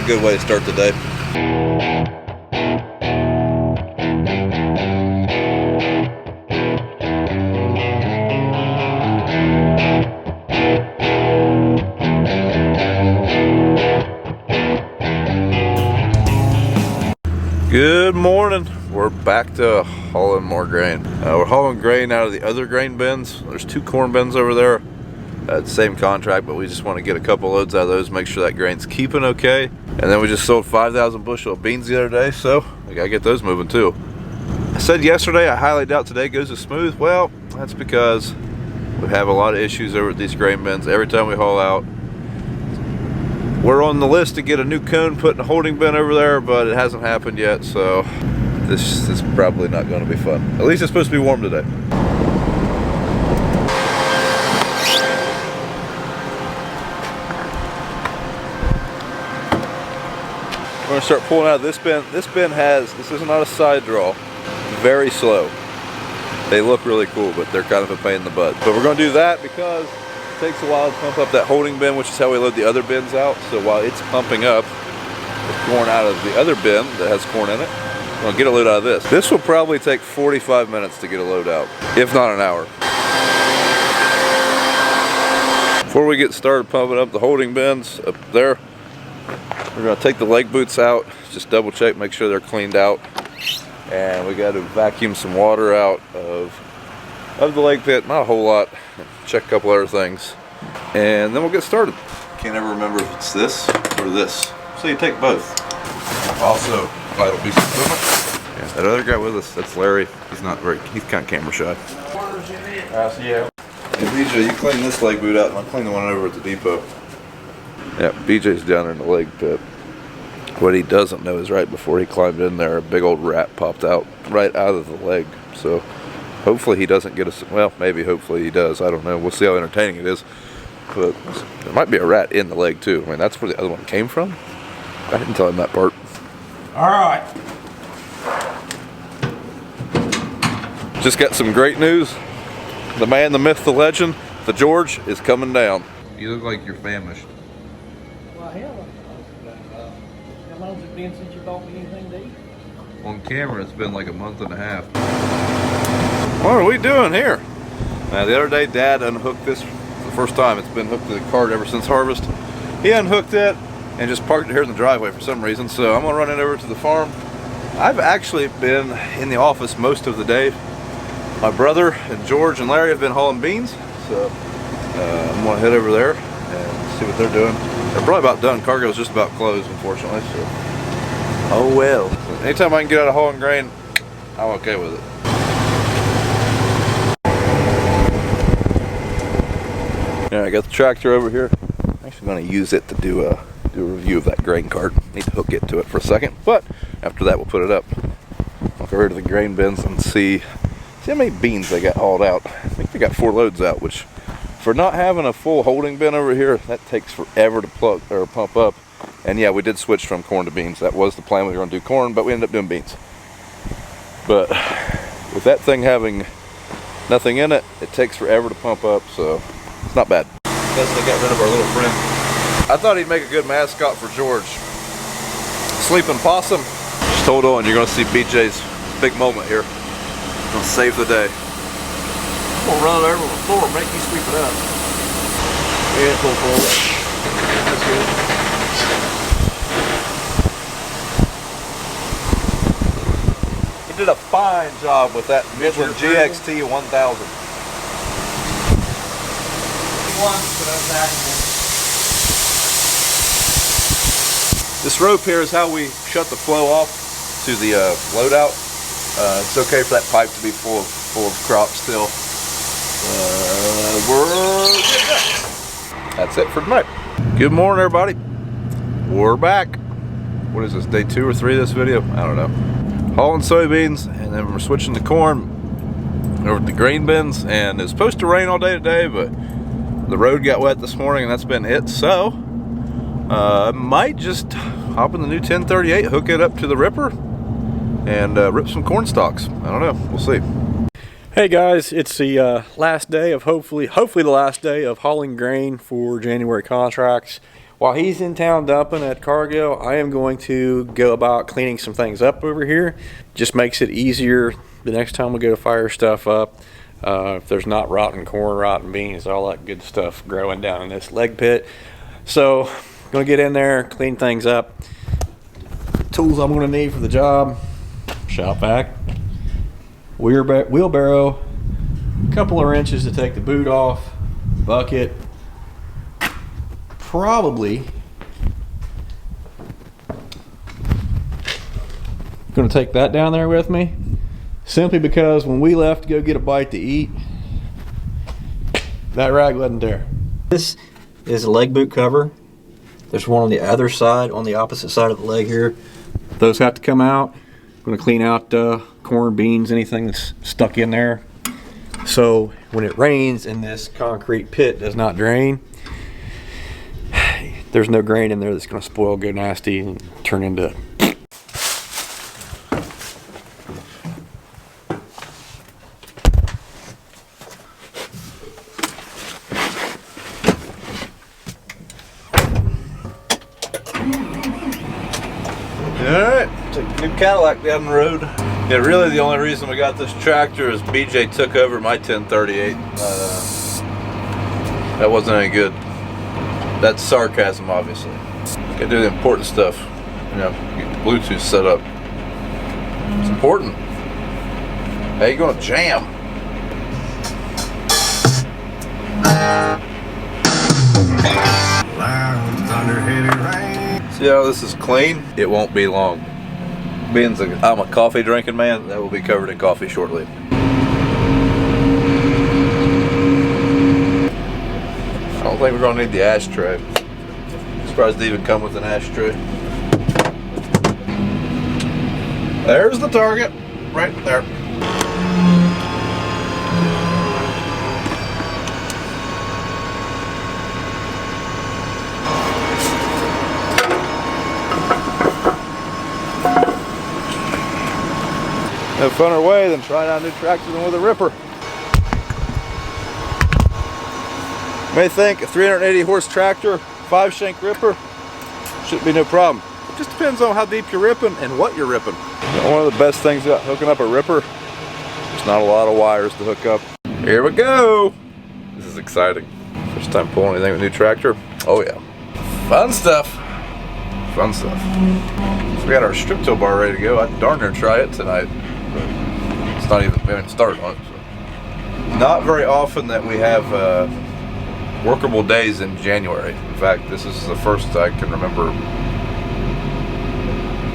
good way to start the day. Good morning. We're back to hauling more grain. We're hauling grain out of the other grain bins. There's 2 corn bins over there. Same contract, but we just want to get a couple loads out of those, make sure that grain's keeping okay. And then we just sold 5,000 bushel of beans the other day, so we gotta get those moving too. I said yesterday I highly doubt today goes as smooth. Well, that's because we have a lot of issues over at these grain bins. Every time we haul out, we're on the list to get a new cone put in a holding bin over there, but it hasn't happened yet, so this is probably not going to be fun. At least it's supposed to be warm today. We're going to start pulling out of this bin. This bin this is not a side draw, very slow. They look really cool, but they're kind of a pain in the butt. But we're going to do that because it takes a while to pump up that holding bin, which is how we load the other bins out. So while it's pumping up the corn out of the other bin that has corn in it, we're going to get a load out of this. This will probably take 45 minutes to get a load out, if not an hour. Before we get started pumping up the holding bins up there, we're going to take the leg boots out, just double check, make sure they're cleaned out. And we got to vacuum some water out of the leg pit, not a whole lot. Check a couple other things, and then we'll get started. Can't ever remember if it's this or this, so you take both. Also, vital piece of equipment. Yeah, that other guy with us, that's Larry. He's kind of camera shy. Yeah. Hey, BJ, you clean this leg boot out, and I'll clean the one over at the depot. Yeah, BJ's down there in the leg pit. What he doesn't know is right before he climbed in there, a big old rat popped out right out of the leg. So hopefully he doesn't get us, well, maybe hopefully he does. I don't know. We'll see how entertaining it is. But there might be a rat in the leg too. I mean, that's where the other one came from. I didn't tell him that part. All right. Just got some great news. The man, the myth, the legend, the George is coming down. You look like you're famished. Well, hell, how long has it been since you bought me anything to eat? On camera, it's been like a month and a half. What are we doing here? Now, the other day, Dad unhooked this for the first time. It's been hooked to the cart ever since harvest. He unhooked it and just parked it here in the driveway for some reason. So I'm gonna run it over to the farm. I've actually been in the office most of the day. My brother and George and Larry have been hauling beans. So I'm gonna head over there and see what they're doing. They're probably about done. Cargo's just about closed, unfortunately. So, oh well. Anytime I can get out of hauling grain, I'm okay with it. Yeah, I got the tractor over here. I'm actually going to use it to do a review of that grain cart. Need to hook it to it for a second, but after that we'll put it up. I'll go over to the grain bins and see how many beans they got hauled out. I think they got 4 loads out, which for not having a full holding bin over here, that takes forever to plug or pump up. And yeah, we did switch from corn to beans. That was the plan. We were going to do corn, but we ended up doing beans. But with that thing having nothing in it, it takes forever to pump up, so it's not bad. Guess they got rid of our little friend. I thought he'd make a good mascot for George. Sleeping possum. Just hold on, you're going to see BJ's big moment here. Gonna save the day. I'm gonna run it over the floor and make you sweep it up. Yeah, pull forward. That's good. He did a fine job with that Midland GXT 1000. This rope here is how we shut the flow off to the loadout. It's okay for that pipe to be full of crop still. That's it for tonight. Good morning, everybody. We're back. What is this, day 2 or 3 of this video? I don't know. Hauling soybeans, and then we're switching to corn over at the grain bins. And it's supposed to rain all day today, but the road got wet this morning, and that's been it. So I might just hop in the new 1038, hook it up to the ripper, and rip some corn stalks. I don't know. We'll see. Hey guys, it's the last day of hopefully the last day of hauling grain for January contracts. while he's in town dumping at Cargill, I am going to go about cleaning some things up over here. Just makes it easier the next time we go to fire stuff up. If there's not rotten corn, rotten beans, all that good stuff growing down in this leg pit. So I'm gonna get in there, clean things up. Tools I'm gonna need for the job: shop vac, wheelbarrow, a couple of wrenches to take the boot off, bucket, probably gonna take that down there with me, simply because when we left to go get a bite to eat, that rag wasn't there. This is a leg boot cover. There's one on the other side, on the opposite side of the leg here. Those have to come out. I'm gonna clean out corn, beans, anything that's stuck in there. So when it rains and this concrete pit does not drain, there's no grain in there that's gonna spoil, go nasty, and turn into Alright, take a new Cadillac down the road. Yeah, really the only reason we got this tractor is BJ took over my 1038. That wasn't any good. That's sarcasm, obviously. Gotta do the important stuff. You know, get the Bluetooth set up. It's important. How you gonna jam? See how this is clean? It won't be long. Being I'm a coffee drinking man, that will be covered in coffee shortly. I don't think we're gonna need the ashtray. Surprised they even come with an ashtray. There's the target, right there. No funner way than trying out a new tractor than with a ripper. You may think a 380 horse tractor, 5-shank ripper, should be no problem. It just depends on how deep you're ripping and what you're ripping. One of the best things about hooking up a ripper, there's not a lot of wires to hook up. Here we go. This is exciting. First time pulling anything with a new tractor. Oh yeah. Fun stuff. Fun stuff. So we got our strip tow bar ready to go. I'd darn near try it tonight. It's not even, we haven't started on it. So. Not very often that we have workable days in January. In fact, this is the first I can remember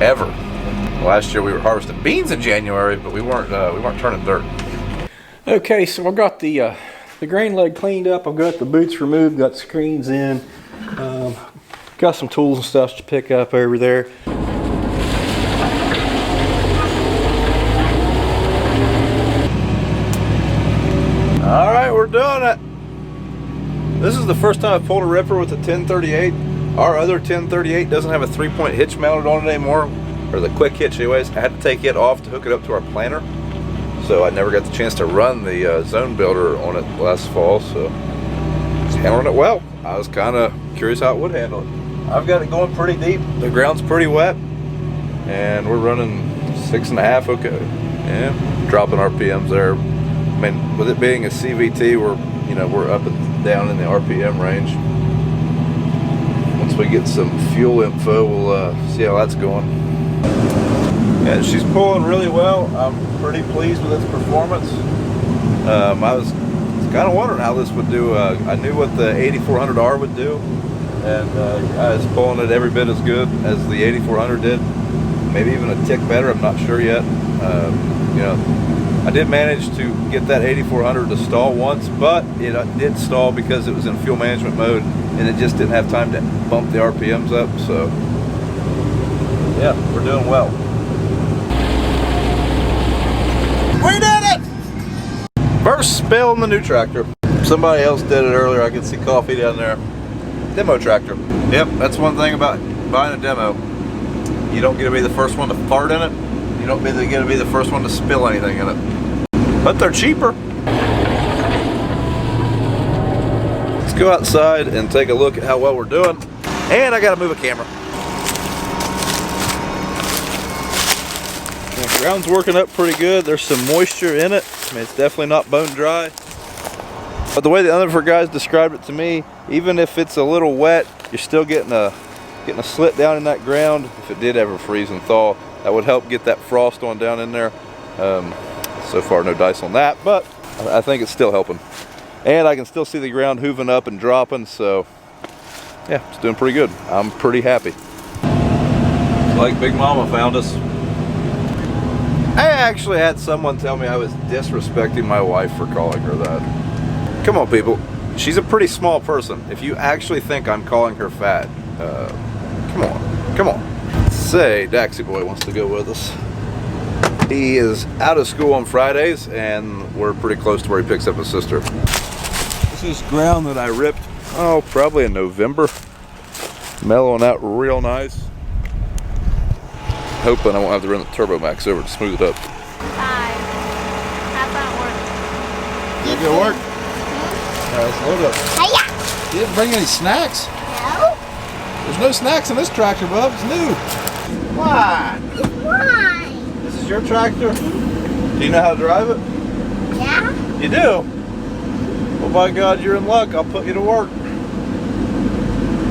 ever. Last year we were harvesting beans in January, but we weren't turning dirt. Okay, so I've got the grain leg cleaned up. I've got the boots removed, got screens in, got some tools and stuff to pick up over there. All right, we're doing it. This is the first time I've pulled a ripper with a 1038. Our other 1038 doesn't have a 3-point hitch mounted on it anymore, or the quick hitch anyways. I had to take it off to hook it up to our planter. So I never got the chance to run the zone builder on it last fall, so it's handling it well. I was kind of curious how it would handle it. I've got it going pretty deep. The ground's pretty wet, and we're running 6.5, okay. Yeah, dropping RPMs there. I mean, with it being a CVT, we're up and down in the RPM range. Once we get some fuel info, we'll see how that's going. Yeah, she's pulling really well. I'm pretty pleased with its performance. I was kind of wondering how this would do. I knew what the 8400R would do, and I was pulling it every bit as good as the 8400 did. Maybe even a tick better. I'm not sure yet. I did manage to get that 8400 to stall once, but it did stall because it was in fuel management mode and it just didn't have time to bump the RPMs up. So yeah, we're doing well. We did it! First spill in the new tractor. Somebody else did it earlier. I could see coffee down there. Demo tractor. Yep, that's one thing about buying a demo. You don't get to be the first one to fart in it. You don't get to be the first one to spill anything in it. But they're cheaper. Let's go outside and take a look at how well we're doing. And I gotta move a camera. The ground's working up pretty good. There's some moisture in it. I mean, it's definitely not bone dry. But the way the other guys described it to me, even if it's a little wet, you're still getting a slit down in that ground. If it did ever freeze and thaw, that would help get that frost on down in there. So far, no dice on that, but I think it's still helping. And I can still see the ground hooving up and dropping, so yeah, it's doing pretty good. I'm pretty happy. Like Big Mama found us. I actually had someone tell me I was disrespecting my wife for calling her that. Come on, people. She's a pretty small person. If you actually think I'm calling her fat, come on. Say, Daxie boy wants to go with us. He is out of school on Fridays, and we're pretty close to where he picks up his sister. This is ground that I ripped, probably in November. Mellowing out real nice. Hoping I won't have to run the Turbo Max over to smooth it up. Hi. How's that work? You good work? Alright, let's load up. Hiya! You didn't bring any snacks? No? There's no snacks in this tractor, bub. It's new. Why? Why? This is your tractor? Do you know how to drive it? Yeah? You do? Well, by God, you're in luck. I'll put you to work.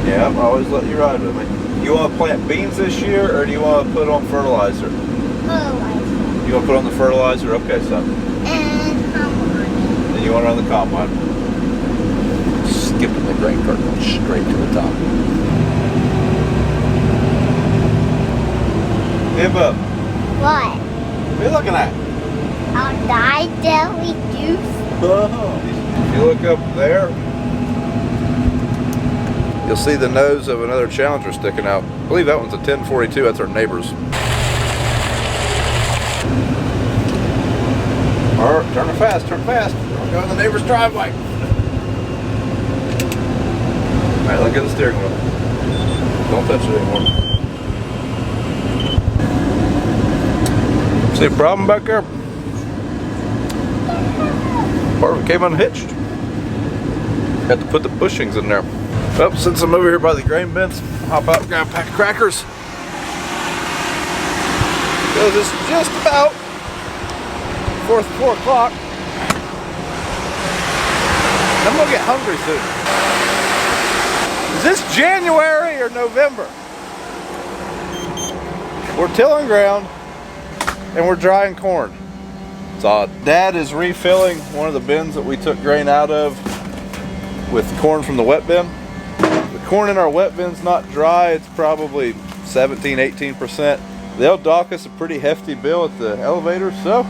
Yeah, I always let you ride with me. You want to plant beans this year, or do you want to put on fertilizer? Fertilizer. You want to put on the fertilizer? Okay, son. And combine. Then you want to run the combine. Skipping the grain cart, going straight to the top. Hey, bub. What? What are you looking at? Our dye jelly juice. If you look up there, you'll see the nose of another Challenger sticking out. I believe that one's a 1042. That's our neighbor's. All right, turn it fast, turn it fast. Don't go in the neighbor's driveway. All right, let go of the steering wheel. Don't touch it anymore. See a problem back there? Part of it came unhitched. Had to put the bushings in there. Well, since I'm over here by the grain bins, I'll hop out and grab a pack of crackers. Because it's just about 4 o'clock. I'm gonna get hungry soon. Is this January or November? We're tilling ground and we're drying corn. So Dad is refilling one of the bins that we took grain out of with corn from the wet bin. The corn in our wet bin's not dry. It's probably 17-18%. They'll dock us a pretty hefty bill at the elevator, so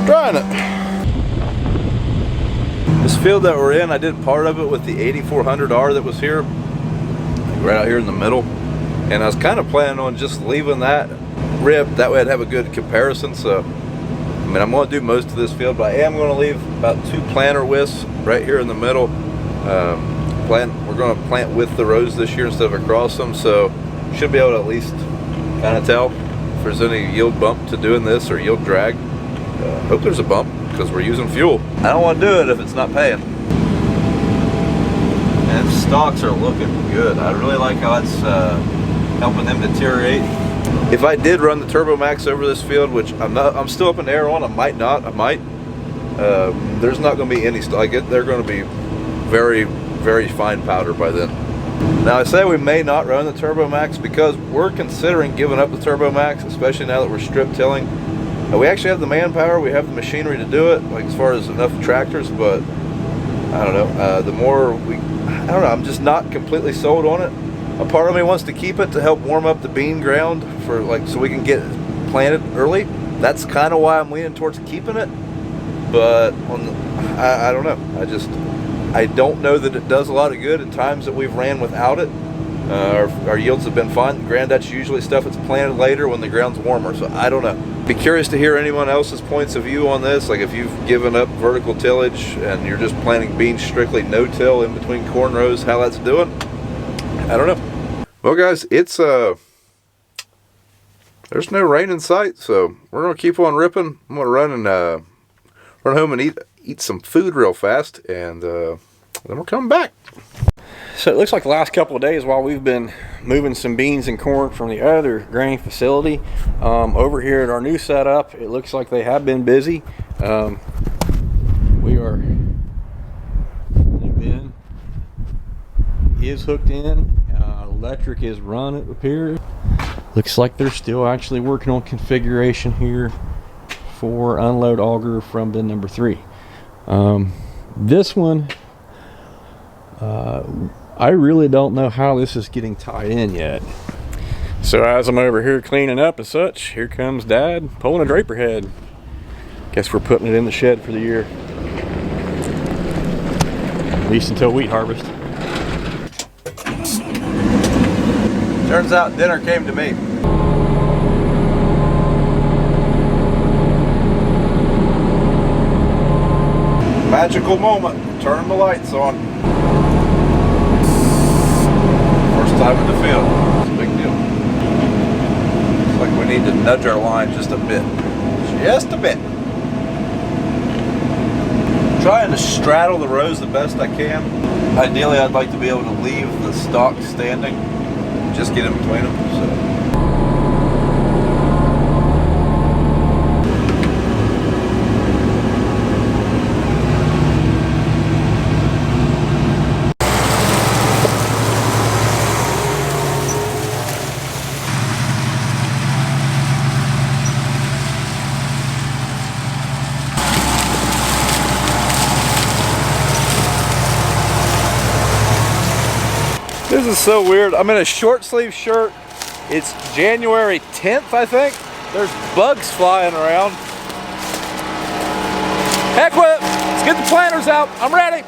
drying it. This field that we're in, I did part of it with the 8400R that was here, right out here in the middle. And I was kind of planning on just leaving that ripped. That way I'd have a good comparison. So, I mean, I'm going to do most of this field, but I am going to leave about 2 planter widths right here in the middle. We're going to plant with the rows this year instead of across them, so should be able to at least kind of tell if there's any yield bump to doing this or yield drag. Hope there's a bump because we're using fuel. I don't want to do it if it's not paying. And stalks are looking good. I really like how it's helping them deteriorate. If I did run the Turbo Max over this field, which I'm still up in the air on, I might not, I might. There's not going to be any stock. They're going to be very, very fine powder by then. Now I say we may not run the Turbo Max because we're considering giving up the Turbo Max, especially now that we're strip tilling. We actually have the manpower, we have the machinery to do it, like as far as enough tractors, but I don't know. I don't know, I'm just not completely sold on it. A part of me wants to keep it to help warm up the bean ground for so we can get it planted early. That's kind of why I'm leaning towards keeping it. But I don't know. I don't know that it does a lot of good in times that we've ran without it. Our yields have been fine. Granted, that's usually stuff that's planted later when the ground's warmer, so I don't know. Be curious to hear anyone else's points of view on this, like if you've given up vertical tillage and you're just planting beans strictly no-till in between corn rows, how that's doing. I don't know. Well guys, it's there's no rain in sight, so we're gonna keep on ripping. I'm gonna run home and eat some food real fast, and then we're coming back. So it looks like the last couple of days while we've been moving some beans and corn from the other grain facility over here at our new setup, it looks like they have been busy. We are, new bin is hooked in, electric is run, it appears. Looks like they're still actually working on configuration here for unload auger from bin number 3. This one, I really don't know how this is getting tied in yet. So as I'm over here cleaning up and such, here comes Dad pulling a draper head. Guess we're putting it in the shed for the year. At least until wheat harvest. Turns out dinner came to me. Magical moment, turning the lights on. First time in the field, it's a big deal. Looks like we need to nudge our line just a bit. Just a bit. Trying to straddle the rows the best I can. Ideally, I'd like to be able to leave the stalk standing, just get in between them. So. This is so weird. I'm in a short sleeve shirt. It's January 10th, I think. There's bugs flying around. Heck with it. Let's get the planters out. I'm ready.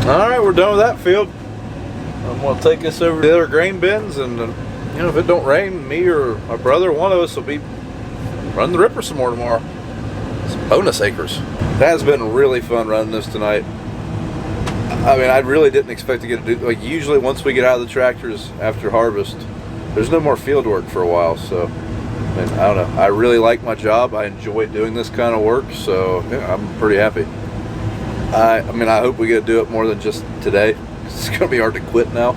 All right, we're done with that field. I'm gonna take this over to the other grain bins, and you know, if it don't rain, me or my brother, one of us will be running the ripper some more tomorrow. Some bonus acres. That has been really fun running this tonight. I mean, I really didn't expect to get to do, like, usually once we get out of the tractors after harvest, there's no more field work for a while. So, I mean, I don't know. I really like my job. I enjoy doing this kind of work. So, yeah, I'm pretty happy. I mean, I hope we get to do it more than just today. It's going to be hard to quit now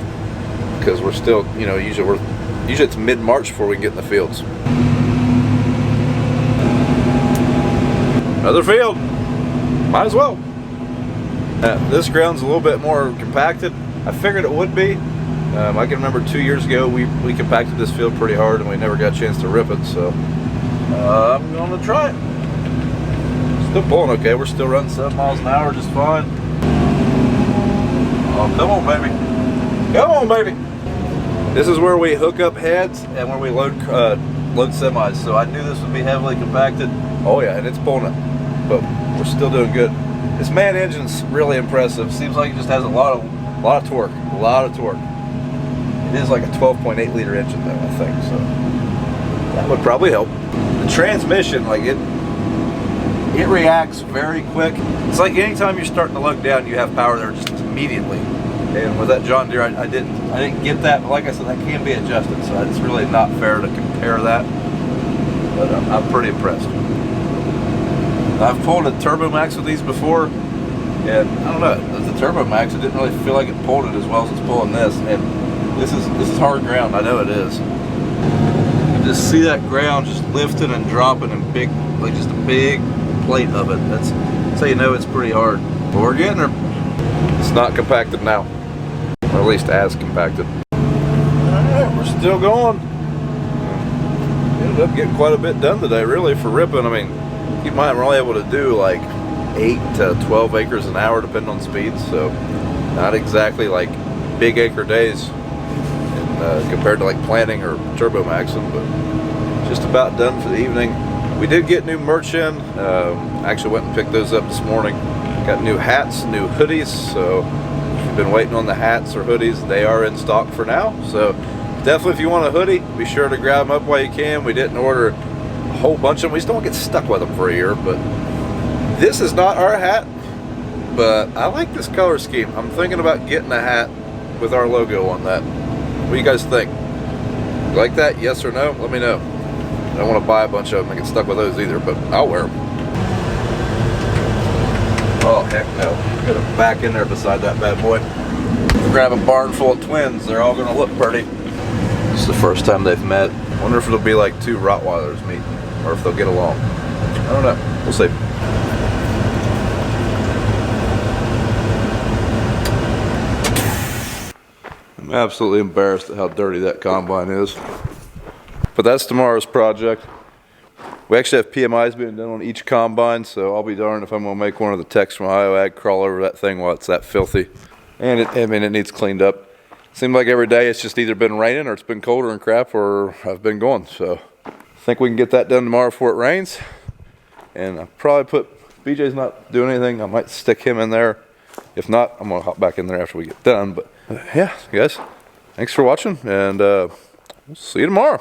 because we're still, you know, usually it's mid-March before we can get in the fields. Another field. Might as well. This ground's a little bit more compacted. I figured it would be. I can remember 2 years ago we compacted this field pretty hard and we never got a chance to rip it, so I'm going to try it. Still pulling okay. We're still running 7 miles an hour just fine. Oh, come on, baby. Come on, baby. This is where we hook up heads and where we load semis, so I knew this would be heavily compacted. Oh yeah, and it's pulling it, but we're still doing good. This man engine's really impressive. Seems like it just has a lot of torque. A lot of torque. It is like a 12.8 liter engine though, I think. So that would probably help. The transmission, like it reacts very quick. It's like anytime you're starting to lug down, you have power there just immediately. And with that John Deere, I didn't get that. But like I said, that can be adjusted. So it's really not fair to compare that. But I'm pretty impressed. I've pulled a Turbo Max with these before, and I don't know, the Turbo Max, it didn't really feel like it pulled it as well as it's pulling this, and this is hard ground, I know it is. You just see that ground just lifting and dropping in big, like just a big plate of it. That's how you know it's pretty hard. But we're getting her. It's not compacted now, or at least as compacted. Alright, we're still going. Ended up getting quite a bit done today, really, for ripping. I mean, keep in mind, we're only able to do like 8 to 12 acres an hour depending on speeds, so not exactly like big acre days compared to like planting or turbo maxing, but just about done for the evening. We did get new merch in. Actually went and picked those up this morning. Got new hats, new hoodies, so if you've been waiting on the hats or hoodies, they are in stock for now. So definitely, if you want a hoodie, be sure to grab them up while you can. We didn't order a whole bunch of them. We just don't get stuck with them for a year, but this is not our hat, but I like this color scheme. I'm thinking about getting a hat with our logo on that. What do you guys think? You like that? Yes or no? Let me know. I don't want to buy a bunch of them and get stuck with those either, but I'll wear them. Oh, heck no. Got a back in there beside that bad boy. Grab a barn full of twins. They're all gonna look pretty. This is the first time they've met. Wonder if it'll be like two Rottweilers meeting, or if they'll get along. I don't know. We'll see. I'm absolutely embarrassed at how dirty that combine is. But that's tomorrow's project. We actually have PMIs being done on each combine, so I'll be darned if I'm gonna make one of the techs from EYEWEAR crawl over that thing while it's that filthy. And it needs cleaned up. Seems like every day it's just either been raining or it's been colder and crap, or I've been going. So I think we can get that done tomorrow before it rains. And I'll probably put, BJ's not doing anything, I might stick him in there. If not, I'm gonna hop back in there after we get done. But yeah, guys, thanks for watching, and we'll see you tomorrow.